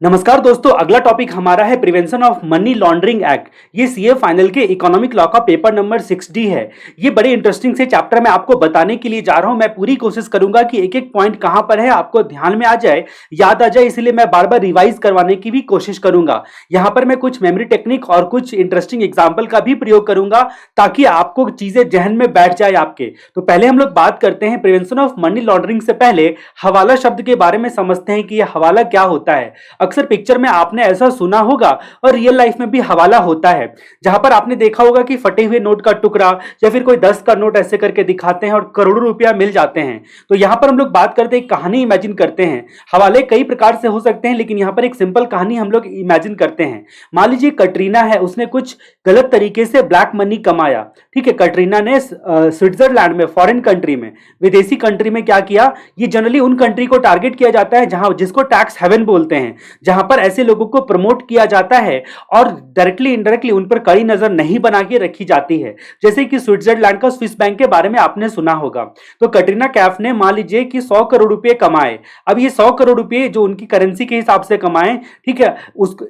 नमस्कार दोस्तों, अगला टॉपिक हमारा है prevention of money laundering act. ये सीए फाइनल के इकोनॉमिक लॉ का पेपर नंबर 6D है। ये बड़े इंटरेस्टिंग से चैप्टर मैं आपको बताने के लिए जा रहा हूं। मैं पूरी कोशिश करूंगा कि एक एक पॉइंट कहां पर है आपको ध्यान में आ जाए, याद आ जाए, इसलिए मैं बार बार रिवाइज करवाने की भी कोशिश करूंगा। यहां पर मैं कुछ मेमोरी टेक्निक और कुछ इंटरेस्टिंग एग्जाम्पल का भी प्रयोग करूंगा ताकि आपको चीजें जहन में बैठ जाए आपके। तो पहले हम लोग बात करते हैं प्रिवेंशन ऑफ मनी लॉन्ड्रिंग से पहले हवाला शब्द के बारे में समझते हैं कि यह हवाला क्या होता है। अक्सर पिक्चर में आपने ऐसा सुना होगा और रियल लाइफ में भी हवाला होता है, जहां पर आपने देखा होगा कि फटे हुए नोट का टुकड़ा या फिर कोई 10 का नोट ऐसे करके दिखाते हैं और करोड़ों रुपया मिल जाते हैं। तो यहां पर हम लोग बात करते हैं, कहानी इमेजिन करते हैं। हवाले कई प्रकार से हो सकते हैं, लेकिन यहां पर एक सिंपल कहानी हम लोग इमेजिन करते हैं। मान लीजिए कटरीना है, उसने कुछ गलत तरीके से ब्लैक मनी कमाया। ठीक है, कटरीना ने स्विट्जरलैंड में, फॉरेन कंट्री में, विदेशी कंट्री में क्या किया, ये जनरली उन कंट्री को टारगेट किया जाता है जहां जिसको टैक्स हेवन बोलते हैं, जहां पर ऐसे लोगों को प्रमोट किया जाता है और डायरेक्टली इनडायरेक्टली उन पर कड़ी नजर नहीं बना के रखी जाती है। जैसे कि स्विट्जरलैंड का स्विस बैंक के बारे में आपने सुना होगा। तो कटरीना कैफ ने मान लीजिए कि 100 करोड़ रुपए कमाए। अब ये 100 करोड़ रुपए जो उनकी करेंसी के हिसाब से कमाए, ठीक है,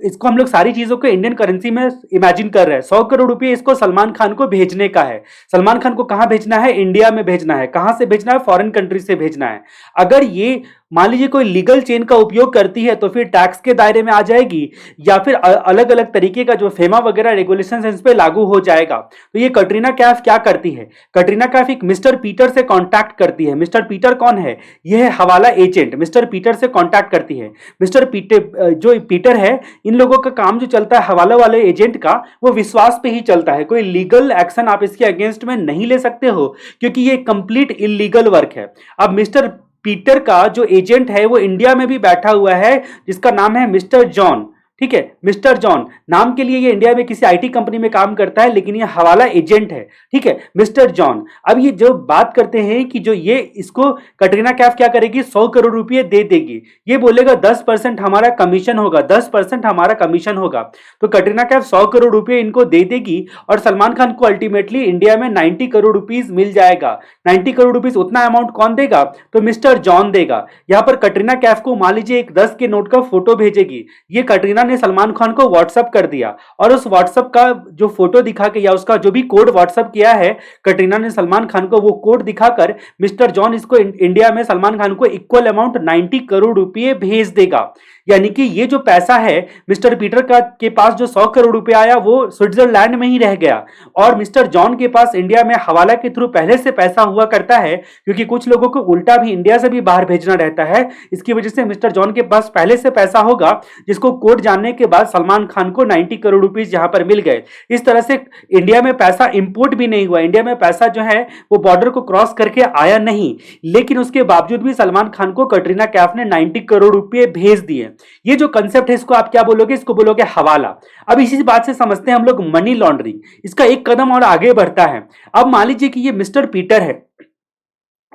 इसको हम लोग सारी चीजों को इंडियन करेंसी में इमेजिन कर रहे हैं। 100 करोड़ रुपए इसको सलमान खान को भेजने का है। सलमान खान को कहां भेजना है? इंडिया में भेजना है। कहां से भेजना है? फॉरेन कंट्री से भेजना है। अगर ये मान लीजिए कोई लीगल चेन का उपयोग करती है तो फिर टैक्स के दायरे में आ जाएगी, या फिर अलग अलग तरीके का जो फेमा वगैरह रेगुलेशन इस पे लागू हो जाएगा। तो ये कटरीना कैफ क्या करती है? कटरीना कैफ एक मिस्टर पीटर से कांटेक्ट करती है। मिस्टर पीटर कौन है? यह है हवाला एजेंट। मिस्टर पीटर से कांटेक्ट करती है। मिस्टर पीटर, जो पीटर है, इन लोगों का काम जो चलता है हवाला वाले एजेंट का, वो विश्वास पे ही चलता है। कोई लीगल एक्शन आप इसके अगेंस्ट में नहीं ले सकते हो, क्योंकि ये कंप्लीट इलीगल वर्क है। अब मिस्टर पीटर का जो एजेंट है वो इंडिया में भी बैठा हुआ है, जिसका नाम है मिस्टर जॉन। ठीक है, मिस्टर जॉन नाम के लिए ये इंडिया में किसी आईटी कंपनी में काम करता है, लेकिन ये हवाला एजेंट है। ठीक है, मिस्टर जॉन। अब ये जो बात करते हैं कि जो ये इसको कटरीना कैफ क्या करेगी, 100 करोड़ रुपए दे देगी। ये बोलेगा 10% हमारा कमीशन होगा, 10% हमारा कमीशन होगा। तो कटरीना कैफ 100 करोड़ रुपए इनको दे देगी और सलमान खान को अल्टीमेटली इंडिया में 90 करोड़ रुपीज मिल जाएगा। 90 करोड़ रुपीज उतना अमाउंट कौन देगा? तो मिस्टर जॉन देगा। यहां पर कटरीना कैफ को मान लीजिए एक 10 के नोट का फोटो भेजेगी। ये कटरीना ने सलमान खान को व्हाट्सएप कर दिया और उस व्हाट्सएप का जो फोटो दिखा के या उसका जो भी कोड व्हाट्सएप किया है कटरीना ने सलमान खान को, वो कोड दिखाकर मिस्टर जॉन इसको इंडिया में सलमान खान को इक्वल अमाउंट 90 करोड़ रुपए भेज देगा। यानी कि ये जो पैसा है मिस्टर पीटर का के पास, जो 100 करोड़ रुपए आया, वो स्विट्जरलैंड में ही रह गया और मिस्टर जॉन के पास इंडिया में हवाला के थ्रू पहले से पैसा हुआ करता है, क्योंकि कुछ लोगों को उल्टा भी इंडिया से भी बाहर भेजना रहता है। इसकी वजह से मिस्टर जॉन के पास पहले से पैसा होगा, जिसको कोड जानने के बाद सलमान खान को 90 करोड़ रुपीस यहां पर मिल गए। इस तरह से इंडिया में पैसा इंपोर्ट भी नहीं हुआ। इंडिया में पैसा जो है वो बॉर्डर को क्रॉस करके आया नहीं, लेकिन उसके बावजूद भी सलमान खान को कटरीना कैफ ने 90 करोड़ रुपए भेज दिए। ये जो कंसेप्ट है इसको आप क्या बोलोगे? इसको बोलोगे हवाला। अब इसी बात से समझते हैं हम लोग मनी लॉन्ड्रिंग। इसका एक कदम और आगे बढ़ता है। अब मान लीजिए कि ये मिस्टर पीटर है,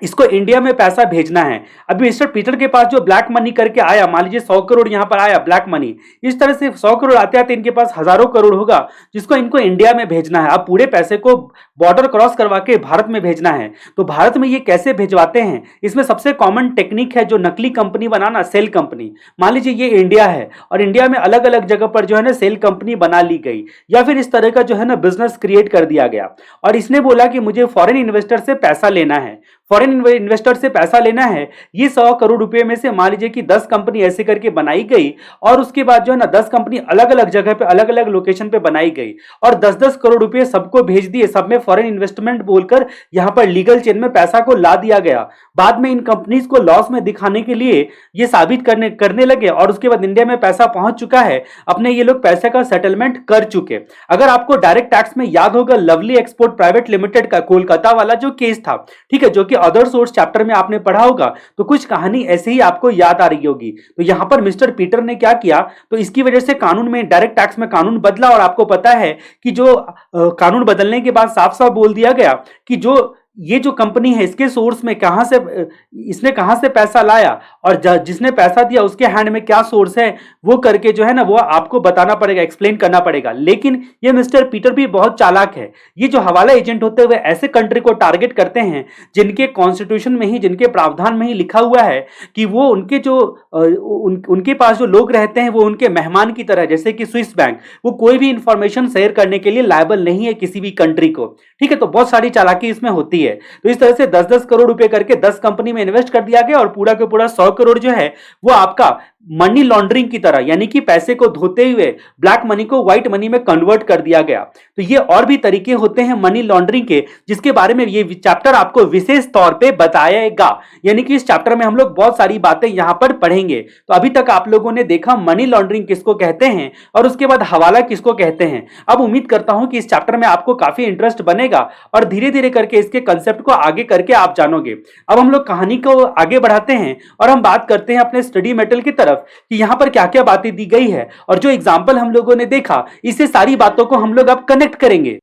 इसको इंडिया में पैसा भेजना है। अभी मिस्टर पीटर के पास जो ब्लैक मनी करके आया, मान लीजिए 100 करोड़ यहां पर आया ब्लैक मनी, इस तरह से 100 करोड़ आते आते इनके पास हजारों करोड़ होगा, जिसको इनको इंडिया में भेजना है। अब पूरे पैसे को बॉर्डर क्रॉस करवा के भारत में भेजना है। तो भारत में ये कैसे भेजवाते हैं? इसमें सबसे कॉमन टेक्निक है जो नकली कंपनी बनाना, सेल कंपनी। मान लीजिए ये इंडिया है और इंडिया में अलग अलग जगह पर जो है ना सेल कंपनी बना ली गई, या फिर इस तरह का जो है ना बिजनेस क्रिएट कर दिया गया और इसने बोला कि मुझे फॉरेन इन्वेस्टर से पैसा लेना है। फॉरेन इन्वेस्टर से पैसा लेना है। ये 100 करोड़ रुपए में से मान लीजिए कि 10 कंपनी ऐसे करके बनाई गई और उसके बाद जो है ना 10 कंपनी अलग अलग जगह पे, अलग अलग लोकेशन पे बनाई गई और 10-10 करोड़ रुपए सबको भेज दिए। सब में फॉरेन इन्वेस्टमेंट बोलकर यहां पर लीगल चेन में पैसा को ला दिया गया। बाद में इन कंपनीज को लॉस में दिखाने के लिए ये साबित करने लगे और उसके बाद इंडिया में पैसा पहुंच चुका है, अपने ये लोग पैसे का सेटलमेंट कर चुके। अगर आपको डायरेक्ट टैक्स में याद होगा, लवली एक्सपोर्ट प्राइवेट लिमिटेड का कोलकाता वाला जो केस था, ठीक है, जो कि अदर सोर्स चैप्टर में आपने पढ़ा होगा, तो कुछ कहानी ऐसे ही आपको याद आ रही होगी। तो यहां पर मिस्टर पीटर ने क्या किया, तो इसकी वजह से कानून में, डायरेक्ट टैक्स में कानून बदला और आपको पता है कि जो कानून बदलने के बाद साफ साफ बोल दिया गया कि जो ये जो कंपनी है इसके सोर्स में कहां से, इसने कहां से पैसा लाया और जिसने पैसा दिया उसके हैंड में क्या सोर्स है, वो करके जो है ना वो आपको बताना पड़ेगा, एक्सप्लेन करना पड़ेगा। लेकिन ये मिस्टर पीटर भी बहुत चालाक है। ये जो हवाला एजेंट होते हुए ऐसे कंट्री को टारगेट करते हैं जिनके कॉन्स्टिट्यूशन में ही, जिनके प्रावधान में ही लिखा हुआ है कि वो उनके जो उनके पास जो लोग रहते हैं वो उनके मेहमान की तरह, जैसे कि स्विस बैंक, वो कोई भी इंफॉर्मेशन शेयर करने के लिए लायबल नहीं है किसी भी कंट्री को। ठीक है, तो बहुत सारी चालाकी इसमें होती है। तो इस तरह से 10-10 करोड़ रुपए करके 10 कंपनी में इन्वेस्ट कर दिया गया और पूरा के पूरा 100 करोड़ जो है वो आपका मनी लॉन्ड्रिंग की तरह, यानी कि पैसे को धोते हुए ब्लैक मनी को व्हाइट मनी में कन्वर्ट कर दिया गया। तो ये और भी तरीके होते हैं मनी लॉन्ड्रिंग के, जिसके बारे में ये चैप्टर आपको विशेष तौर पे बताएगा। यानी कि इस चैप्टर में हम लोग बहुत सारी बातें यहां पर पढ़ेंगे। तो अभी तक आप लोगों ने देखा मनी लॉन्ड्रिंग किसको कहते हैं और उसके बाद हवाला किसको कहते हैं। अब उम्मीद करता हूं कि इस चैप्टर में आपको काफी इंटरेस्ट बनेगा और धीरे धीरे करके इसके कंसेप्ट को आगे करके आप जानोगे। अब हम लोग कहानी को आगे बढ़ाते हैं और हम बात करते हैं अपने स्टडी मेटल की तरफ कि यहां पर क्या क्या बातें दी गई है और जो एग्जाम्पल हम लोगों ने देखा इससे सारी बातों को हम लोग अब कनेक्ट करेंगे।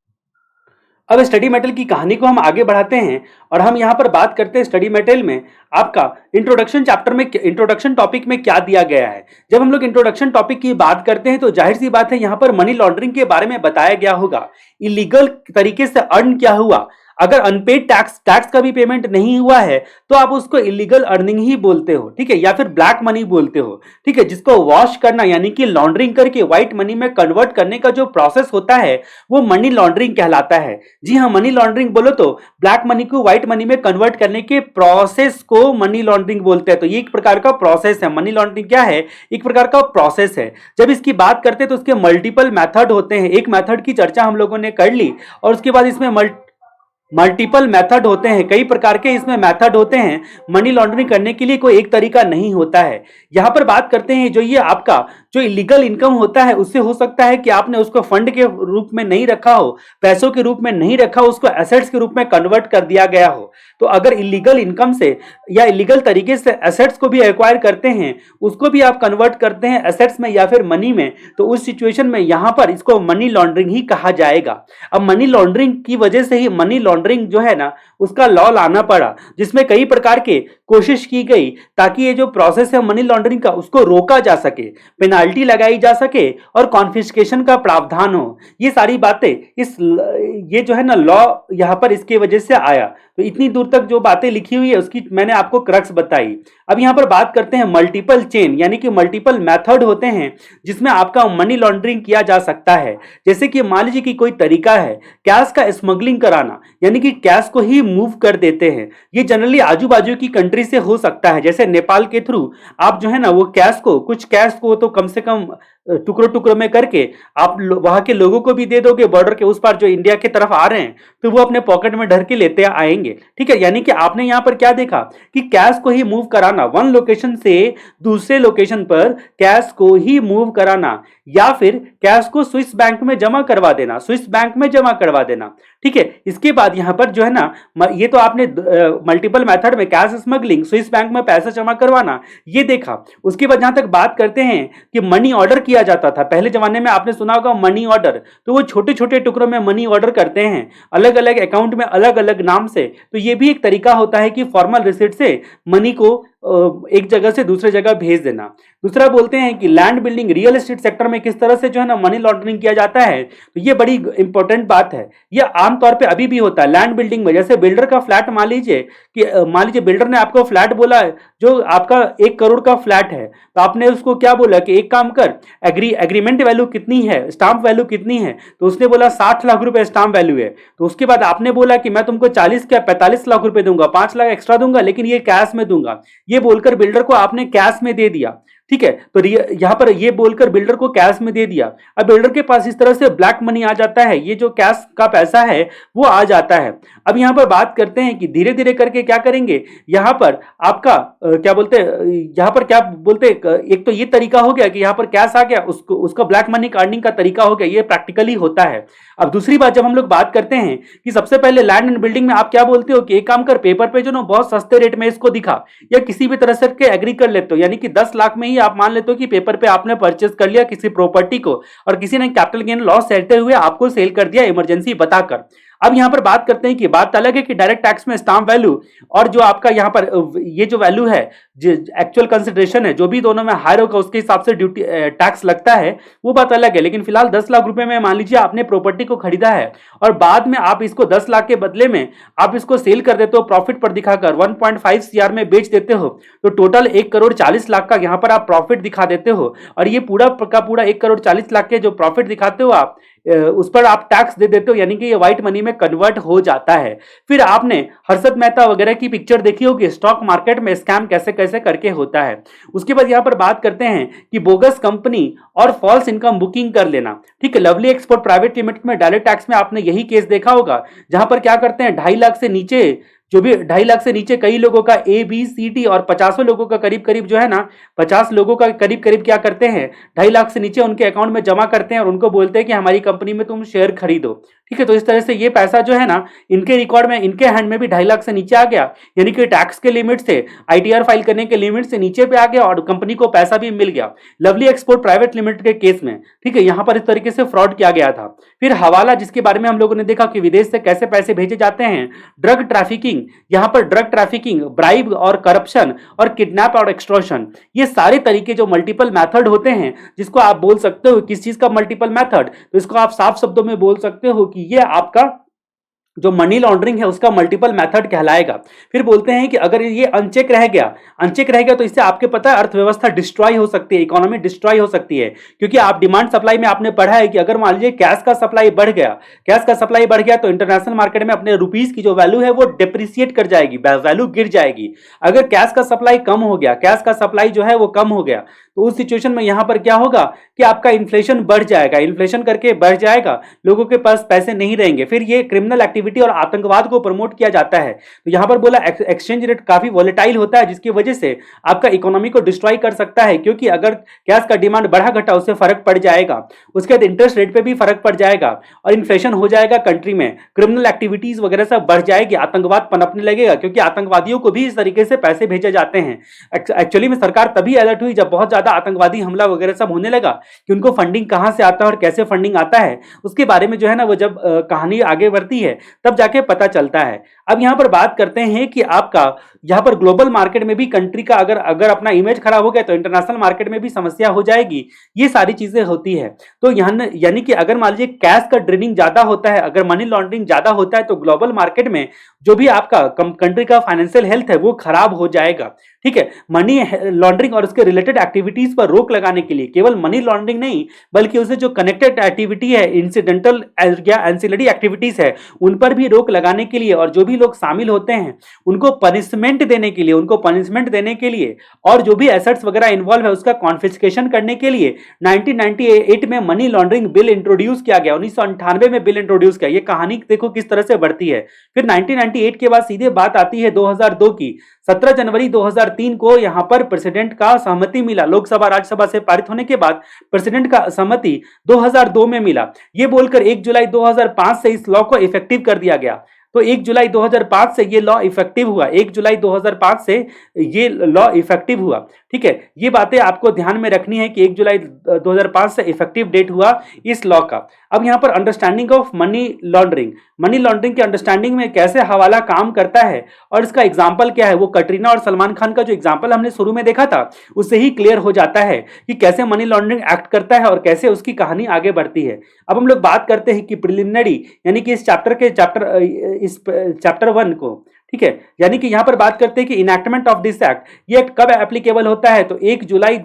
अब स्टडी मेटल की कहानी को हम आगे बढ़ाते हैं और हम यहां पर बात करते हैं स्टडी मेटल में आपका इंट्रोडक्शन चैप्टर में, इंट्रोडक्शन टॉपिक में क्या दिया गया है। जब हम लोग इंट्रोडक्शन टॉपिक की बात करते हैं तो जाहिर सी बात है यहां पर मनी लॉन्ड्रिंग के बारे में बताया गया होगा, इलीगल तरीके से अर्न क्या हुआ। अगर अनपेड टैक्स का भी पेमेंट नहीं हुआ है तो आप उसको इलीगल अर्निंग ही बोलते हो, ठीक है, या फिर ब्लैक मनी बोलते हो, ठीक है, जिसको वॉश करना यानी कि लॉन्ड्रिंग करके व्हाइट मनी में कन्वर्ट करने का जो प्रोसेस होता है वो मनी लॉन्ड्रिंग कहलाता है। जी हाँ, मनी लॉन्ड्रिंग बोलो तो ब्लैक मनी को व्हाइट मनी में कन्वर्ट करने के प्रोसेस को मनी लॉन्ड्रिंग बोलते हैं। तो ये एक प्रकार का प्रोसेस है। मनी लॉन्ड्रिंग क्या है? एक प्रकार का प्रोसेस है। जब इसकी बात करते हैं तो उसके मल्टीपल मेथड होते हैं। एक मेथड की चर्चा हम लोगों ने कर ली और उसके बाद इसमें मल्टीपल मेथड होते हैं, कई प्रकार के इसमें मेथड होते हैं। मनी लॉन्ड्रिंग करने के लिए कोई एक तरीका नहीं होता है। यहां पर बात करते हैं जो ये आपका जो इलीगल इनकम होता है उससे हो सकता है कि आपने उसको फंड के रूप में नहीं रखा हो, पैसों के रूप में नहीं रखा हो, उसको एसेट्स के रूप में कन्वर्ट कर दिया गया हो। तो अगर इलीगल इनकम से या इलीगल तरीके से एसेट्स को भी एक्वायर करते हैं, उसको भी आप कन्वर्ट करते हैं एसेट्स में या फिर मनी में, तो उस सिचुएशन में यहां पर इसको मनी लॉन्ड्रिंग ही कहा जाएगा। अब मनी लॉन्ड्रिंग की वजह से ही मनी लॉन्ड्रिंग जो है ना उसका लॉ लाना पड़ा, जिसमें कई प्रकार के कोशिश की गई ताकि ये जो प्रोसेस है मनी लॉन्ड्रिंग का उसको रोका जा सके, पेनाल्टी लगाई जा सके और कॉन्फिस्केशन का प्रावधान हो। ये सारी बातें ये जो है ना लॉ यहां पर इसके वजह से आया। तो इतनी दूर तक जो बातें लिखी हुई है उसकी मैंने आपको क्रक्स बताई। अब यहां पर बात करते हैं मल्टीपल चेन, यानी कि मल्टीपल मेथड होते हैं जिसमें आपका मनी लॉन्ड्रिंग किया जा सकता है। जैसे कि मान लीजिए कि कोई तरीका है कैश का स्मगलिंग कराना, यानी कि कैश को ही मूव कर देते हैं। ये जनरली आजू बाजू की कंट्री से हो सकता है, जैसे नेपाल के थ्रू आप जो है ना वो कुछ कैश को तो कम से कम टुकड़ों टुकड़ों में करके आप वहां के लोगों को भी दे दोगे, बॉर्डर के उस पार जो इंडिया की तरफ आ रहे हैं तो वो अपने पॉकेट में धर के लेते आएंगे। ठीक है, यानी कि आपने यहां पर क्या देखा कि कैश को ही मूव कराना, वन लोकेशन से दूसरे लोकेशन पर कैश को ही मूव कराना, या फिर कैश को स्विस बैंक में जमा करवा देना, स्विस बैंक में जमा करवा देना। ठीक है, इसके बाद यहां पर जो है ना ये तो आपने मल्टीपल मेथड में कैश स्मगलिंग, स्विस बैंक में पैसा जमा करवाना ये देखा। उसके बाद जहां तक बात करते हैं कि मनी ऑर्डर किया जाता था, पहले जमाने में आपने सुना होगा मनी ऑर्डर, तो वो छोटे छोटे टुकड़ों में मनी ऑर्डर करते हैं अलग अलग अकाउंट में अलग अलग नाम से। तो ये भी एक तरीका होता है कि फॉर्मल रिसिट से मनी को एक जगह से दूसरे जगह भेज देना। दूसरा बोलते हैं कि land building, real estate sector में किस तरह से जो है ना मनी लॉन्ड्रिंग किया जाता है, तो ये बड़ी इंपॉर्टेंट बात है। ये आमतौर पे अभी भी होता है लैंड बिल्डिंग में। जैसे बिल्डर का फ्लैट मान लीजिए बिल्डर ने आपको फ्लैट बोला जो आपका 1 करोड़ का फ्लैट है, तो आपने उसको क्या बोला कि एक काम कर, एग्रीमेंट वैल्यू कितनी है, स्टाम्प वैल्यू कितनी है, तो उसने बोला 60 लाख रुपए स्टाम्प वैल्यू है। तो उसके बाद आपने बोला कि मैं तुमको 40 क्या 45 लाख रुपए दूंगा, 5 लाख एक्स्ट्रा दूंगा, लेकिन ये कैश में दूंगा। ये बोलकर बिल्डर को आपने कैश में दे दिया। ठीक है, तो यहां पर ये बोलकर बिल्डर को कैश में दे दिया। अब बिल्डर के पास इस तरह से ब्लैक मनी आ जाता है, ये जो कैश का पैसा है वो आ जाता है। अब यहां पर बात करते हैं कि धीरे धीरे करके क्या करेंगे, यहां पर आपका क्या बोलते एक तो ये तरीका हो गया कि यहां पर कैश आ गया, उसका ब्लैक मनी का अर्निंग का तरीका हो गया, ये प्रैक्टिकली होता है। अब दूसरी बात जब हम लोग बात करते हैं कि सबसे पहले लैंड एंड बिल्डिंग में आप क्या बोलते हो कि एक काम कर, पेपर पे जो ना बहुत सस्ते रेट में इसको दिखा, या किसी भी तरह से एग्री कर लेते हो, यानी कि 10 लाख में ही आप मान लेते हो कि पेपर पे आपने परचेस कर लिया किसी प्रॉपर्टी को और किसी ने कैपिटल गेन लॉस सहते हुए आपको सेल कर दिया इमरजेंसी बताकर। अब यहां पर बात करते हैं कि बात अलग है कि डायरेक्ट टैक्स में स्टाम्प वैल्यू और जो आपका यहां पर ये जो वैल्यू है, जो एक्चुअल कंसिडरेशन है, जो भी दोनों में हायर होगा उसके हिसाब से ड्यूटी टैक्स लगता है, वो बात अलग है। लेकिन फिलहाल 10 लाख रुपए में मान लीजिए आपने प्रॉपर्टी को खरीदा है और बाद में आप इसको 10 लाख के बदले में आप इसको सेल कर देते हो प्रॉफिट पर दिखाकर 1.5 सीआर में बेच देते हो, तो टोटल 1 करोड़ 40 लाख का यहां पर आप प्रॉफिट दिखा देते हो। और ये पूरा का पूरा 1 करोड़ 40 लाख के जो प्रॉफिट दिखाते हो आप, उस पर आप टैक्स दे देते हो, यानी कि ये व्हाइट मनी में कन्वर्ट हो जाता है। फिर आपने हर्षद मेहता वगैरह की पिक्चर देखी होगी, स्टॉक मार्केट में स्कैम कैसे कैसे करके होता है। उसके बाद यहां पर बात करते हैं कि बोगस कंपनी और फॉल्स इनकम बुकिंग कर लेना। ठीक है, लवली एक्सपोर्ट प्राइवेट लिमिटेड में डायरेक्ट टैक्स में आपने यही केस देखा होगा, जहां पर क्या करते हैं 2.5 लाख से नीचे, जो भी 2.5 लाख से नीचे कई लोगों का ए बी सी डी और 50 लोगों का करीब करीब जो है ना, 50 लोगों का करीब करीब क्या करते हैं 2.5 लाख से नीचे उनके अकाउंट में जमा करते हैं और उनको बोलते हैं कि हमारी कंपनी में तुम शेयर खरीदो। ठीक है, तो इस तरह से ये पैसा जो है ना इनके रिकॉर्ड में, इनके हैंड में भी 2.5 लाख से नीचे आ गया, यानी कि टैक्स के लिमिट से, आईटीआर फाइल करने के लिमिट से नीचे पे आ गया और कंपनी को पैसा भी मिल गया लवली एक्सपोर्ट प्राइवेट लिमिटेड के केस में। ठीक है, यहां पर इस तरीके से फ्रॉड किया गया था। फिर हवाला, जिसके बारे में हम लोगों ने देखा कि विदेश से कैसे पैसे भेजे जाते हैं। ड्रग ट्रैफिकिंग, यहां पर ड्रग ट्रैफिकिंग, ब्राइब और करप्शन और किडनैप और एक्सटॉर्शन, ये सारे तरीके जो मल्टीपल मेथड होते हैं, जिसको आप बोल सकते हो किस चीज का मल्टीपल मेथड, तो इसको आप साफ शब्दों में बोल सकते हो कि ये आपका जो मनी लॉन्ड्रिंग है उसका मल्टीपल मेथड कहलाएगा। फिर बोलते हैं कि अगर ये अनचेक रह गया तो इससे आपके पता है अर्थव्यवस्था डिस्ट्रॉय हो सकती है, इकोनॉमी डिस्ट्रॉय हो सकती है। क्योंकि आप डिमांड सप्लाई में आपने पढ़ा है कि अगर मान लीजिए गैस का सप्लाई बढ़ गया तो इंटरनेशनल मार्केट में अपने रुपीस की जो वैल्यू है वो डिप्रिसिएट कर जाएगी, वैल्यू गिर जाएगी। अगर गैस का सप्लाई कम हो गया, गैस का सप्लाई जो है वो कम हो गया, तो उस सिचुएशन में यहां पर क्या होगा कि आपका इन्फ्लेशन बढ़ जाएगा, इन्फ्लेशन करके बढ़ जाएगा, लोगों के पास पैसे नहीं रहेंगे। फिर ये क्रिमिनल एक्टिविटी और आतंकवाद को प्रमोट किया जाता है। तो यहां पर बोला एक्सचेंज रेट काफी वॉलेटाइल होता है, जिसकी वजह से आपका इकोनॉमी को डिस्ट्रॉय कर सकता है, क्योंकि अगर गैस का डिमांड बढ़ा घटा उससे फर्क पड़ जाएगा, उसके बाद इंटरेस्ट रेट पे भी फर्क पड़ जाएगा और इन्फ्लेशन हो जाएगा कंट्री में, क्रिमिनल एक्टिविटीज वगैरह सब बढ़ जाएगी, आतंकवाद पनपने लगेगा, क्योंकि आतंकवादियों को भी इस तरीके से पैसे भेजे जाते हैं। एक्चुअली में सरकार तभी अलर्ट हुई जब बहुत ज्यादा आतंकवादी हमला वगैरह सब होने लगा कि उनको फंडिंग कहां से आता है और कैसे फंडिंग आता है, उसके बारे में जो है ना वो जब कहानी आगे बढ़ती है तब जाके पता चलता है। अब यहां पर बात करते हैं कि आपका यहां पर ग्लोबल मार्केट में भी कंट्री का अगर अपना इमेज खराब हो गया तो इंटरनेशनल मार्केट में भी समस्या हो जाएगी, ये सारी चीजें होती है। तो यानी कि अगर मान लीजिए कैश का ड्रेनिंग ज्यादा होता है, अगर मनी लॉन्ड्रिंग ज्यादा होता है, तो ग्लोबल मार्केट में जो भी आपका कंट्री का फाइनेंशियल हेल्थ है वो खराब हो जाएगा। ठीक है, मनी लॉन्ड्रिंग और उसके रिलेटेड एक्टिविटीज पर रोक लगाने के लिए, केवल मनी लॉन्ड्रिंग नहीं बल्कि उससे जो कनेक्टेड एक्टिविटी है, इंसिडेंटल या एंसिलरी एक्टिविटीज है, उन पर भी रोक लगाने के लिए और जो भी लोग शामिल होते हैं उनको पनिशमेंट देने के लिए और जो भी एसेट्स वगैरह इन्वॉल्व है उसका कॉन्फिस्केशन करने के लिए 1998 में मनी लॉन्ड्रिंग बिल इंट्रोड्यूस किया गया, 1998 में बिल इंट्रोड्यूस किया। ये कहानी देखो किस तरह से बढ़ती है। फिर 1998 के बाद सीधे बात आती है 2002 की। 17 जनवरी 2003 को यहां पर प्रेसिडेंट का सहमति मिला, लोकसभा राज्यसभा से पारित होने के बाद प्रेसिडेंट का सहमति 2002 में मिला। यह बोलकर 1 जुलाई 2005 से इस लॉ को इफेक्टिव कर दिया गया। तो 1 जुलाई 2005 से ये लॉ इफेक्टिव हुआ, 1 जुलाई 2005 से ये लॉ इफेक्टिव हुआ। ठीक है, ये बातें आपको ध्यान में रखनी है कि 1 जुलाई 2005 से इफेक्टिव डेट हुआ इस लॉ का। अब यहां पर अंडरस्टैंडिंग ऑफ मनी लॉन्ड्रिंग के अंडरस्टैंडिंग में कैसे हवाला काम करता है और इसका एग्जाम्पल क्या है, वो कटरीना और सलमान खान का जो एग्जाम्पल हमने शुरू में देखा था उससे ही क्लियर हो जाता है कि कैसे मनी लॉन्ड्रिंग एक्ट करता है और कैसे उसकी कहानी आगे बढ़ती है। अब हम लोग बात करते हैं कि प्रिलिमिनरी यानी कि इस चैप्टर 1 को, ठीक है, यानी कि यहां पर बात करते हैं कि इनैक्टमेंट ऑफ दिस एक्ट, ये एक्ट कब एप्लीकेबल होता है, तो 1 जुलाई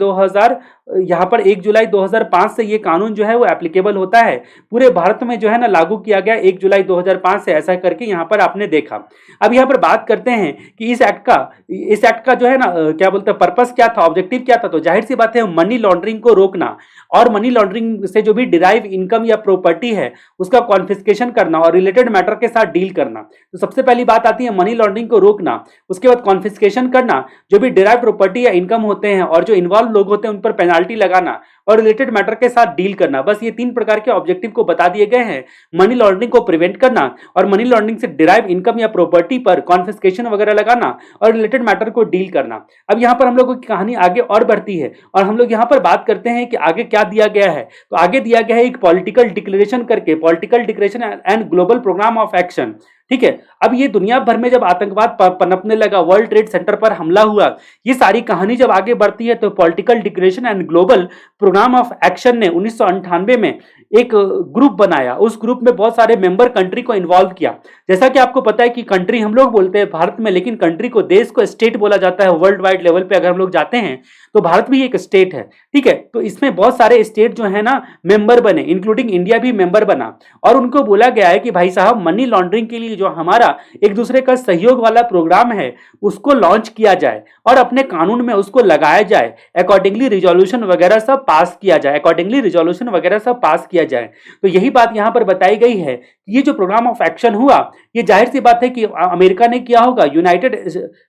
2005 से ये कानून जो है वो एप्लीकेबल होता है, पूरे भारत में जो है ना लागू किया गया 1 जुलाई 2005 से, ऐसा करके यहां पर आपने देखा। अब यहां पर बात करते हैं कि इस एक्ट का जो है ना क्या बोलते हैं पर्पस क्या था, ऑब्जेक्टिव क्या था, तो जाहिर सी बात है मनी लॉन्ड्रिंग को रोकना और मनी लॉन्ड्रिंग से जो भी डिराइव इनकम या प्रॉपर्टी है उसका कॉन्फिस्केशन करना और रिलेटेड मैटर के साथ डील करना। तो सबसे पहली बात आती है मनी लॉन्ड्रिंग को रोकना, उसके बाद कॉन्फिस्केशन करना, जो भी डिराइव प्रॉपर्टी या इनकम होते हैं और जो इन्वॉल्व लोग होते हैं उन पर पेनाल्टी लगाना, और रिलेटेड मैटर के साथ डील करना। बस ये 3 प्रकार के ऑब्जेक्टिव को बता दिए गए हैं। मनी लॉन्ड्रिंग को प्रिवेंट करना और मनी लॉन्ड्रिंग से डिराइव इनकम या प्रॉपर्टी पर कॉन्फिस्केशन वगैरह लगाना और रिलेटेड मैटर को डील करना। अब यहां पर हम लोगों की कहानी आगे और बढ़ती है और हम लोग यहां पर बात करते हैं कि आगे क्या दिया गया है। तो आगे दिया गया है एक पॉलिटिकल डिक्लेरेशन करके, political declaration and global programme of action. ठीक है, अब ये दुनिया भर में जब आतंकवाद पनपने लगा, वर्ल्ड ट्रेड सेंटर पर हमला हुआ, ये सारी कहानी जब आगे बढ़ती है तो political declaration and global programme of action ने 1998 में एक ग्रुप बनाया। उस ग्रुप में बहुत सारे मेंबर कंट्री को इन्वॉल्व किया। जैसा कि आपको पता है कि कंट्री हम लोग बोलते हैं भारत में, लेकिन कंट्री को, देश को स्टेट बोला जाता है। वर्ल्ड वाइड लेवल पे अगर हम लोग जाते हैं तो भारत भी एक स्टेट है। ठीक है, तो इसमें बहुत सारे स्टेट जो है ना मेंबर बने, इंक्लूडिंग इंडिया भी मेंबर बना और उनको बोला गया है कि भाई साहब मनी लॉन्ड्रिंग के लिए जो हमारा एक दूसरे का सहयोग वाला प्रोग्राम है उसको लॉन्च किया जाए और अपने कानून में उसको लगाया जाए। अकॉर्डिंगली रिजोल्यूशन वगैरह सब पास किया जाए, अकॉर्डिंगली रिजोल्यूशन वगैरह सब पास किया जाए। तो यही बात यहां पर बताई गई है कि ये जो प्रोग्राम ऑफ एक्शन हुआ, ये जाहिर सी बात है कि अमेरिका ने किया होगा, यूनाइटेड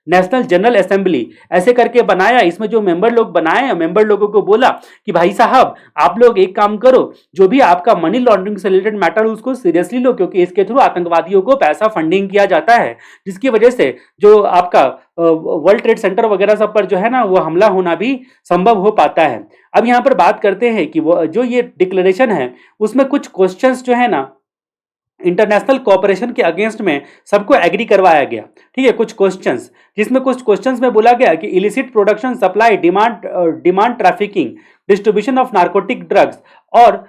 नेशनल जनरल असेंबली ऐसे करके बनाया। इसमें जो मेंबर लोग बनाए, मेंबर लोगों को बोला कि भाई साहब आप लोग एक काम करो, जो भी आपका मनी लॉन्ड्रिंग से रिलेटेड मैटर उसको सीरियसली लो, क्योंकि इसके थ्रू आतंकवादियों को पैसा फंडिंग किया जाता है, जिसकी वजह से जो आपका वर्ल्ड ट्रेड सेंटर वगैरह सब पर जो है ना वो हमला होना भी संभव हो पाता है। अब यहां पर बात करते हैं कि वो जो ये डिक्लेरेशन है उसमें कुछ क्वेश्चंस जो है ना इंटरनेशनल कोऑपरेशन के अगेंस्ट में सबको एग्री करवाया गया। ठीक है, कुछ क्वेश्चंस, जिसमें कुछ क्वेश्चंस में बोला गया कि illicit production, supply, demand trafficking, distribution of narcotic drugs और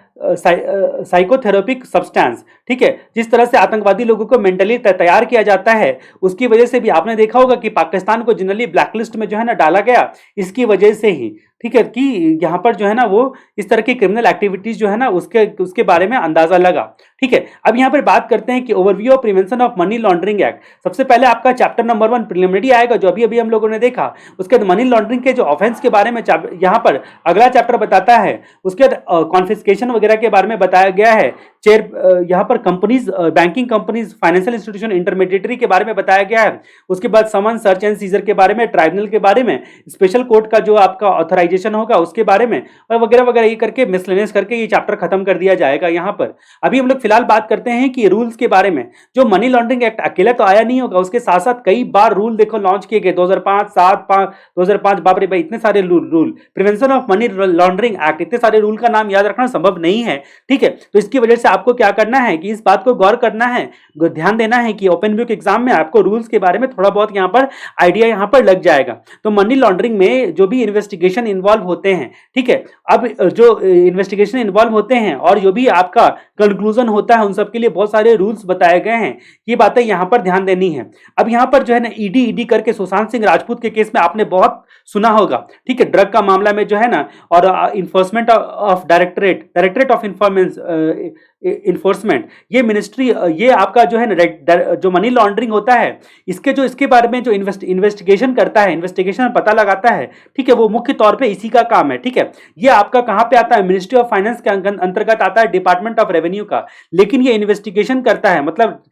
साइकोथेरेपिक सब्सटेंस। ठीक है, जिस तरह से आतंकवादी लोगों को मेंटली तैयार किया जाता है, उसकी वजह से भी आपने देखा होगा कि पाकिस्तान को जनरली ब्लैकलिस्ट में जो है ना डाला गया, इसकी वजह से ही। ठीक है, कि यहाँ पर जो है ना वो इस तरह की क्रिमिनल एक्टिविटीज जो है ना उसके बारे में अंदाजा लगा। ठीक है, अब यहाँ पर बात करते हैं कि overview of prevention of money laundering act. सबसे पहले आपका चैप्टर नंबर 1 प्रिलिमिनरी आएगा, जो अभी अभी हम लोगों ने देखा। उसके बाद मनी लॉन्ड्रिंग के जो ऑफेंस के बारे में यहाँ पर अगला चैप्टर बताता है। उसके बाद कॉन्फिस्केशन वगैरह के बारे में बताया गया है। यहाँ पर companies, banking companies, financial institution, intermediary के बारे में बताया गया है। उसके बाद समन, सर्च एंड सीजर के बारे में, ट्राइब्यूनल के बारे में, स्पेशल कोर्ट का जो आपका ऑथराइजेशन होगा उसके बारे में, और वगैरह वगैरह ये करके मिसलेनियस करके ये चैप्टर खत्म कर दिया जाएगा। यहाँ पर अभी हम लोग फिलहाल बात करते हैं कि रूल्स के बारे में। जो मनी लॉन्ड्रिंग एक्ट अकेला तो आया नहीं होगा, उसके साथ साथ कई बार रूल देखो लॉन्च किए गए। 2005, 2005, बाप रे भाई इतने सारे rule, prevention of money laundering act, इतने सारे रूल का नाम याद रखना संभव नहीं है। ठीक है, तो इसकी वजह से आपको क्या करना है कि इस बात को गौर करना है, ध्यान देना है कि ओपन बुक एग्जाम में आपको रूल्स के बारे में थोड़ा बहुत यहाँ पर आइडिया यहाँ पर लग जाएगा। तो मनी लॉन्ड्रिंग में जो भी इन्वेस्टिगेशन इन्वॉल्व होते हैं, ठीक है, अब जो इन्वेस्टिगेशन इन्वॉल्व होते हैं और जो भी आपका कंक्लूजन होता है, उन सब के लिए बहुत सारे रूल्स बताए गए हैं। ये बातें यहाँ पर ध्यान देनी है। अब यहाँ पर जो है ना ईडी करके सुशांत सिंह राजपूत के केस में आपने बहुत सुना होगा। ठीक है, ड्रग का मामला में जो है ना, और enforcement of directorate of enforcement, ये मिनिस्ट्री, ये आपका जो है ना जो मनी लॉन्ड्रिंग होता है इसके बारे में जो इन्वेस्टिगेशन करता है, इन्वेस्टिगेशन पता लगाता है, ठीक है, वो मुख्य तौर पे इसी का काम है। ठीक है, ये आपका कहां पे आता है, मिनिस्ट्री ऑफ फाइनेंस के अंतर्गत आता है, डिपार्टमेंट ऑफ रेवेन्यू का। लेकिन ये इन्वेस्टिगेशन करता है, मतलब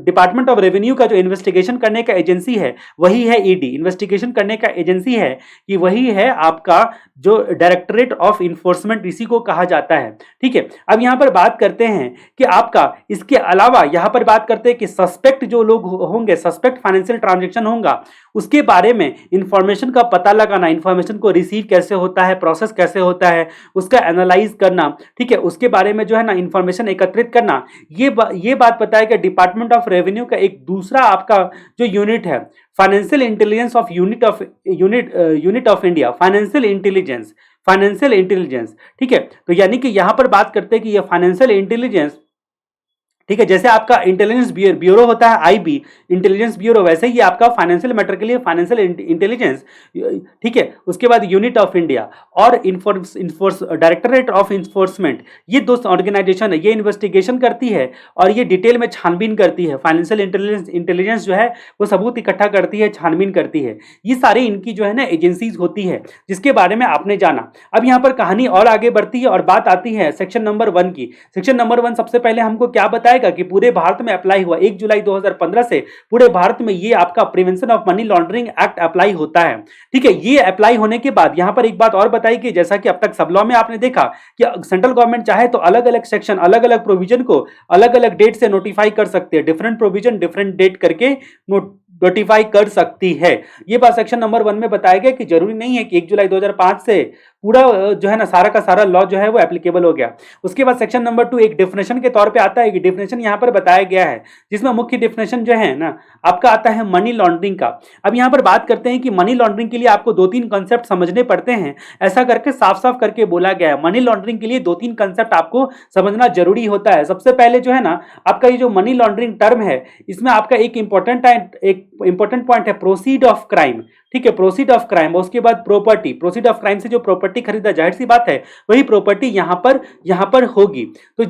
डिपार्टमेंट ऑफ रेवेन्यू का जो इन्वेस्टिगेशन करने का एजेंसी है वही है ईडी। इन्वेस्टिगेशन करने का एजेंसी है कि वही है आपका जो डायरेक्टरेट ऑफ इन्फोर्समेंट, इसी को कहा जाता है। ठीक है, अब यहां पर बात करते हैं कि आपका इसके अलावा यहां पर बात करते हैं कि सस्पेक्ट जो लोग होंगे, सस्पेक्ट फाइनेंशियल ट्रांजैक्शन होगा, उसके बारे में इंफॉर्मेशन का पता लगाना, इंफॉर्मेशन को रिसीव कैसे होता है, प्रोसेस कैसे होता है, उसका एनालाइज करना। ठीक है, उसके बारे में जो है ना इंफॉर्मेशन एकत्रित करना। ये बात बताएगा डिपार्टमेंट ऑफ रेवेन्यू का एक दूसरा आपका जो यूनिट है, financial intelligence of unit of India, financial intelligence. ठीक है, तो यानी कि यहां पर बात करते हैं कि ये फाइनेंशियल इंटेलिजेंस, ठीक है, जैसे आपका इंटेलिजेंस ब्यूरो होता है आईबी, इंटेलिजेंस ब्यूरो, वैसे ही आपका फाइनेंशियल मैटर के लिए फाइनेंशियल इंटेलिजेंस। ठीक है, उसके बाद यूनिट ऑफ इंडिया और डायरेक्टरेट ऑफ इन्फोर्समेंट, ये दो ऑर्गेनाइजेशन है, ये इन्वेस्टिगेशन करती है और ये डिटेल में छानबीन करती है। फाइनेंशियल इंटेलिजेंस जो है वो सबूत इकट्ठा करती है, छानबीन करती है। ये सारी इनकी जो है ना एजेंसीज होती है, जिसके बारे में आपने जाना। अब यहाँ पर कहानी और आगे बढ़ती है और बात आती है सेक्शन नंबर 1 की। सेक्शन नंबर 1 सबसे पहले हमको क्या बताया बताएगा कि पूरे भारत में अप्लाई हुआ 1 जुलाई 2015 से पूरे भारत में ये आपका prevention of money laundering act apply होता है। ठीक है, ये अप्लाई होने के बाद यहां पर एक बात और बताई कि जैसा कि अब तक सब लॉ में आपने देखा कि सेंट्रल गवर्नमेंट चाहे तो अलग अलग सेक्शन अलग अलग प्रोविजन को अलग अलग डेट से नोटिफाई कर सकते हैं, डिफरेंट प्रोविजन डिफरेंट डेट करके नोटिफाई कर सकती है। ये बात सेक्शन नंबर 1 में बताया गया कि जरूरी नहीं है कि 1 जुलाई 2005 से पूरा जो है ना सारा का सारा लॉ जो है वो एप्लीकेबल हो गया। उसके बाद सेक्शन नंबर 2 एक डेफिनेशन के तौर पे आता है कि डेफिनेशन यहां पर बताया गया है, जिसमें मुख्य डेफिनेशन जो है ना आपका आता है मनी लॉन्ड्रिंग का। अब यहां पर बात करते हैं कि मनी लॉन्ड्रिंग के लिए आपको 2-3 कंसेप्ट समझने पड़ते हैं, ऐसा करके साफ साफ करके बोला गया है। मनी लॉन्ड्रिंग के लिए 2-3 कंसेप्ट आपको समझना जरूरी होता है। सबसे पहले जो है ना आपका ये जो मनी लॉन्ड्रिंग टर्म है, इसमें आपका एक इंपॉर्टेंट पॉइंट है प्रोसीड ऑफ क्राइम। ठीक है, प्रोसीड ऑफ क्राइम। उसके बाद प्रॉपर्टी, प्रोसीड ऑफ क्राइम से जो प्रॉपर्टी खरीदा, जाहिर सी बात है वही प्रॉपर्टी यहां पर होगी। तो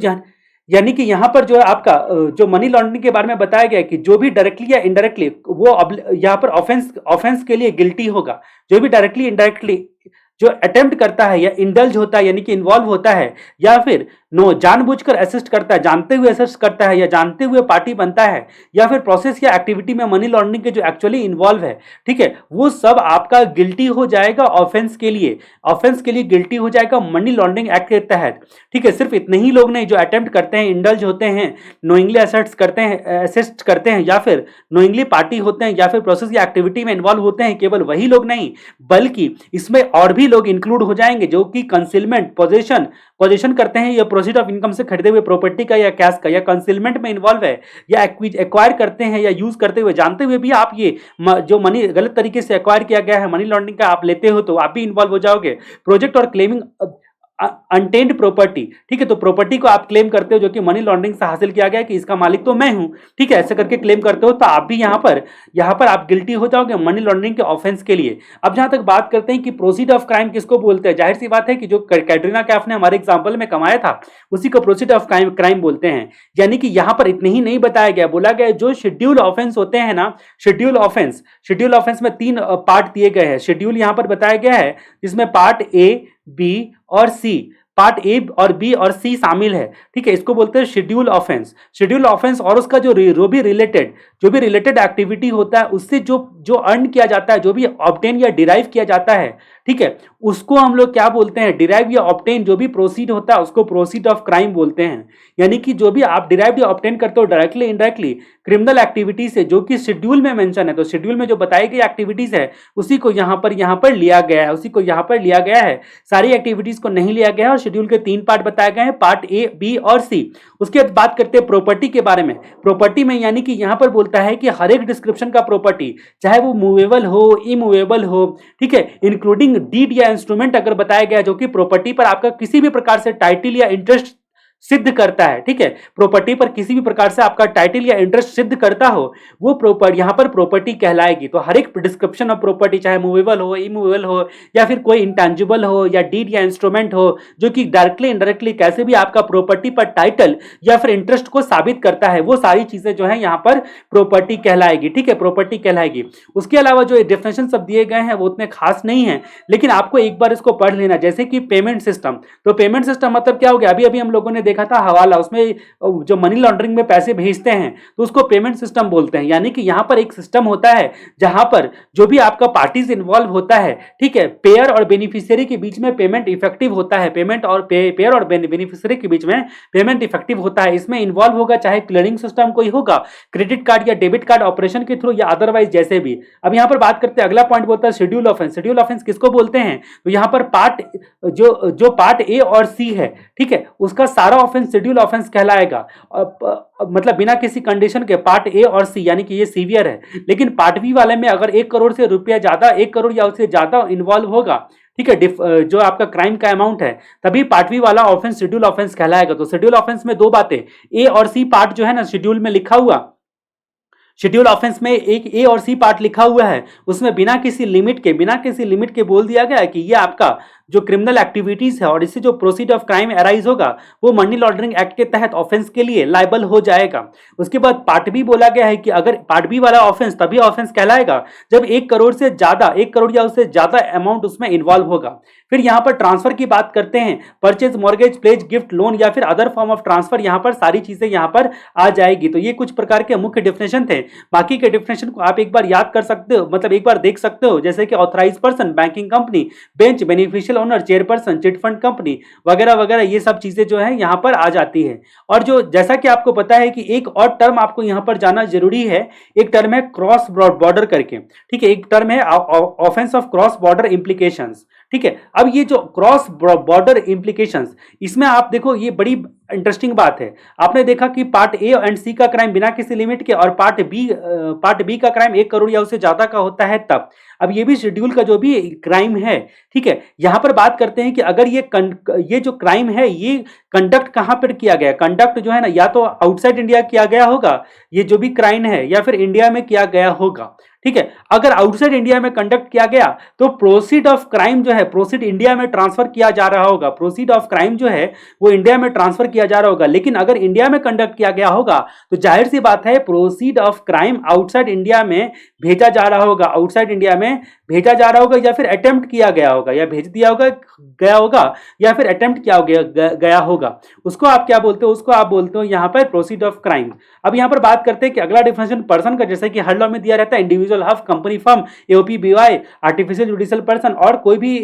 यानी कि यहां पर जो है आपका जो मनी लॉन्ड्रिंग के बारे में बताया गया है कि जो भी डायरेक्टली या इनडायरेक्टली वो यहां पर ऑफेंस के लिए गिल्टी होगा। जो भी डायरेक्टली इनडायरेक्टली जो अटेम्प्ट करता है या इंडल्ज होता है यानी कि इन्वॉल्व होता है या फिर जानबूझकर असिस्ट करता है, जानते हुए असिस्ट करता है या जानते हुए पार्टी बनता है या फिर प्रोसेस या एक्टिविटी में मनी लॉन्ड्रिंग के जो एक्चुअली इन्वॉल्व है, ठीक है, वो सब आपका गिल्टी हो जाएगा ऑफेंस के लिए गिल्टी हो जाएगा मनी लॉन्ड्रिंग एक्ट के तहत। ठीक है, सिर्फ इतने ही लोग नहीं जो अटेम्प्ट करते हैं, इंडल्ज होते हैं, नोइंगली असिस्ट करते हैं या फिर नोइंगली पार्टी होते हैं या फिर प्रोसेस या एक्टिविटी में इन्वॉल्व होते हैं, केवल वही लोग नहीं बल्कि इसमें और भी लोग इंक्लूड हो जाएंगे जो कि कंसीलमेंट पोजीशन करते हैं या प्रोसीड ऑफ इनकम से खरीदे हुए प्रॉपर्टी का या कैश का या कंसीलमेंट में इन्वॉल्व है या एक्वायर करते हैं या यूज करते हुए जानते हुए भी आप ये जो मनी गलत तरीके से एक्वायर किया गया है मनी लॉन्ड्रिंग का आप लेते हो तो आप भी इन्वॉल्व हो जाओगे। प्रोजेक्ट और क्लेमिंग अनटेन्ड प्रॉपर्टी, ठीक है, तो प्रॉपर्टी को आप क्लेम करते हो जो कि मनी लॉन्ड्रिंग से हासिल किया गया है कि इसका मालिक तो मैं हूं, ठीक है, ऐसे करके क्लेम करते हो तो आप भी यहां पर आप गिल्टी हो जाओगे मनी लॉन्ड्रिंग के ऑफेंस के लिए। अब जहां तक बात करते हैं कि प्रोसीड ऑफ क्राइम किसको बोलते हैं, जाहिर सी बात है कि जो कैटरीना कैफ ने हमारे एग्जाम्पल में कमाया था उसी को प्रोसीड ऑफ क्राइम बोलते हैं। यानी कि यहां पर इतने ही नहीं बताया गया, बोला गया जो शेड्यूल ऑफेंस होते हैं ना, शेड्यूल ऑफेंस में 3 पार्ट दिए गए हैं। शेड्यूल यहां पर बताया गया है जिसमें पार्ट ए, बी और सी, पार्ट ए और बी और सी शामिल है। ठीक है, इसको बोलते हैं शेड्यूल ऑफेंस और उसका जो भी रिलेटेड एक्टिविटी होता है उससे जो अर्न किया जाता है, जो भी ऑब्टेन या डिराइव किया जाता है, ठीक है, उसको हम लोग क्या बोलते हैं, डिराइव या ऑब्टेन जो भी प्रोसीड होता है उसको प्रोसीड ऑफ क्राइम बोलते हैं। यानी कि जो भी आप डिराइव या ऑब्टेन करते हो डायरेक्टली इनडायरेक्टली क्रिमिनल एक्टिविटी से जो कि शेड्यूल में मेंशन है, तो शेड्यूल में जो बताई गई एक्टिविटीज है उसी को यहां पर लिया गया है, सारी एक्टिविटीज को नहीं लिया गया है। और शेड्यूल के 3 पार्ट बताए गए हैं, पार्ट ए, बी और सी। उसके बाद बात करते हैं प्रॉपर्टी के बारे में। प्रॉपर्टी में यानी कि यहां पर बोलता है कि हर एक डिस्क्रिप्शन का प्रॉपर्टी चाहे वो मूवेबल हो, इमूवेबल हो, ठीक है, इंक्लूडिंग डीड या इंस्ट्रूमेंट अगर बताया गया जो कि प्रॉपर्टी पर आपका किसी भी प्रकार से टाइटल या इंटरेस्ट सिद्ध करता है, ठीक है, प्रॉपर्टी पर किसी भी प्रकार से आपका टाइटल या इंटरेस्ट सिद्ध करता हो, वो प्रॉपर्टी यहां पर प्रॉपर्टी कहलाएगी। तो हर एक डिस्क्रिप्शन ऑफ प्रॉपर्टी चाहे मूवेबल हो, इमूवेबल हो या फिर कोई इंटेंजिबल हो या डीड या इंस्ट्रूमेंट हो जो कि डायरेक्टली इनडायरेक्टली कैसे भी आपका प्रॉपर्टी पर टाइटल या फिर इंटरेस्ट को साबित करता है, वो सारी चीजें जो है यहां पर प्रॉपर्टी कहलाएगी। ठीक है, प्रॉपर्टी कहलाएगी। उसके अलावा जो डेफिनेशन सब दिए गए हैं वो उतने खास नहीं है, लेकिन आपको एक बार इसको पढ़ लेना। जैसे कि पेमेंट सिस्टम, तो पेमेंट सिस्टम मतलब क्या हो गया, अभी हम लोगों ने देखा था हवाला, उसमें जो मनी लॉन्ड्रिंग में पैसे भेजते हैं तो उसको पेमेंट सिस्टम बोलते हैं। यानी कि यहां पर एक सिस्टम होता है जहां पर जो भी आपका पार्टीज इन्वॉल्व होता है, ठीक है, पेयर और बेनिफिशियरी के बीच में पेमेंट इफेक्टिव होता है, पेयर और बेनिफिशियरी के बीच में पेमेंट इफेक्टिव होता है। इसमें इन्वॉल्व होगा चाहे क्लियरिंग सिस्टम कोई होगा, क्रेडिट कार्ड या डेबिट कार्ड ऑपरेशन के थ्रू या अदरवाइज जैसे भी। अब यहां पर बात करते हैं, अगला पॉइंट बोलता है शेड्यूल ऑफेंस किसको बोलते हैं, तो यहां पर जो पार्ट ए और सी है, ठीक है, उसका सारा ऑफेंस शेड्यूल ऑफेंस कहलाएगा। मतलब बिना किसी कंडीशन के पार्ट ए और सी, यानी कि ये सीवियर है। लेकिन पार्ट बी वाले में अगर 1 करोड़ से रुपया ज्यादा, 1 करोड़ या उससे ज्यादा इन्वॉल्व होगा, ठीक है, जो आपका क्राइम का अमाउंट है, तभी पार्ट बी वाला ऑफेंस शेड्यूल ऑफेंस कहलाएगा। तो शेड्यूल ऑफेंस में 2 बातें, ए और सी पार्ट जो है ना शेड्यूल में लिखा हुआ, शेड्यूल ऑफेंस में एक ए और सी पार्ट लिखा हुआ है, उसमें बिना किसी लिमिट के बोल दिया गया है कि ये आपका जो क्रिमिनल एक्टिविटीज है और इससे जो प्रोसीड ऑफ क्राइम अराइज होगा वो मनी लॉन्ड्रिंग एक्ट के तहत ऑफेंस के लिए लायबल हो जाएगा। उसके बाद पार्ट बी बोला गया है कि अगर पार्ट बी वाला ऑफेंस तभी ऑफेंस कहलाएगा जब 1 करोड़ से ज्यादा 1 करोड़ या उससे ज्यादा अमाउंट उसमें इन्वॉल्व होगा। फिर यहां पर ट्रांसफर की बात करते हैं, purchase, mortgage, pledge, gift, loan या फिर अदर फॉर्म ऑफ ट्रांसफर, यहां पर सारी चीजें यहां पर आ जाएगी। तो ये कुछ प्रकार के मुख्य डेफिनेशन थे। बाकी के डेफिनेशन को आप एक बार याद कर सकते हो, मतलब एक बार देख सकते हो, जैसे कि authorise person, banking company, bench, beneficial owner, chairperson, chit fund company वगैरह वगैरह, ये सब चीजें जो है यहां पर आ जाती है। और जो जैसा कि आपको पता है कि एक और टर्म आपको यहां पर जाना जरूरी है, एक टर्म है क्रॉस बॉर्डर करके, ठीक है, एक टर्म है offence of cross border implications, ठीक है। अब ये जो क्रॉस बॉर्डर इंप्लीकेशंस, इसमें आप देखो ये बड़ी इंटरेस्टिंग बात है। आपने देखा कि पार्ट ए एंड सी का क्राइम बिना किसी लिमिट के और पार्ट बी का क्राइम 1 करोड़ या उससे ज्यादा का होता है तब। अब ये भी शेड्यूल का जो भी क्राइम है, ठीक है, यहां पर बात करते हैं कि अगर ये जो क्राइम है ये कंडक्ट कहां पर किया गया, कंडक्ट जो है ना या तो आउटसाइड इंडिया किया गया होगा ये जो भी क्राइम है, या फिर इंडिया में किया गया होगा, ठीक है। अगर आउटसाइड इंडिया में कंडक्ट किया गया तो प्रोसीड ऑफ क्राइम जो है प्रोसीड इंडिया में ट्रांसफर किया जा रहा होगा, प्रोसीड ऑफ क्राइम जो है वो इंडिया में ट्रांसफर किया जा रहा होगा। लेकिन अगर इंडिया में कंडक्ट किया गया होगा तो जाहिर सी बात है proceed of crime outside India में भेजा जा रहा होगा, आउटसाइड इंडिया में भेजा जा रहा होगा, या फिर अटेम्प्ट किया गया होगा, या भेज दिया होगा गया होगा, या फिर अटेम्प्ट किया गया होगा। उसको आप क्या बोलते हो, उसको आप बोलते हो यहां पर प्रोसीड ऑफ क्राइम। अब यहां पर बात करते हैं कि अगला डिफिनेशन पर्सन का, जैसे कि हर लॉ में दिया रहता है individual, HUF, company, firm, AOP, बीवाई, आर्टिफिशियल जुडिशियल पर्सन और कोई भी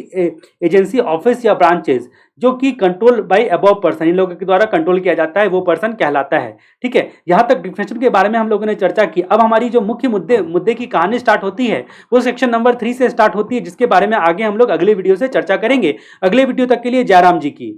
एजेंसी, ऑफिस या ब्रांचेस जो कि कंट्रोल बाय अबव पर्सन, इन लोगों के द्वारा कंट्रोल किया जाता है, वो पर्सन कहलाता है, ठीक है। यहां तक डिफिनेशन के बारे में हम लोगों ने चर्चा की। अब हमारी जो मुख्य मुद्दे की कहानी स्टार्ट होती है वो सेक्शन नंबर 3 से स्टार्ट होती है, जिसके बारे में आगे हम लोग अगले वीडियो से चर्चा करेंगे। अगले वीडियो तक के लिए जयराम जी की।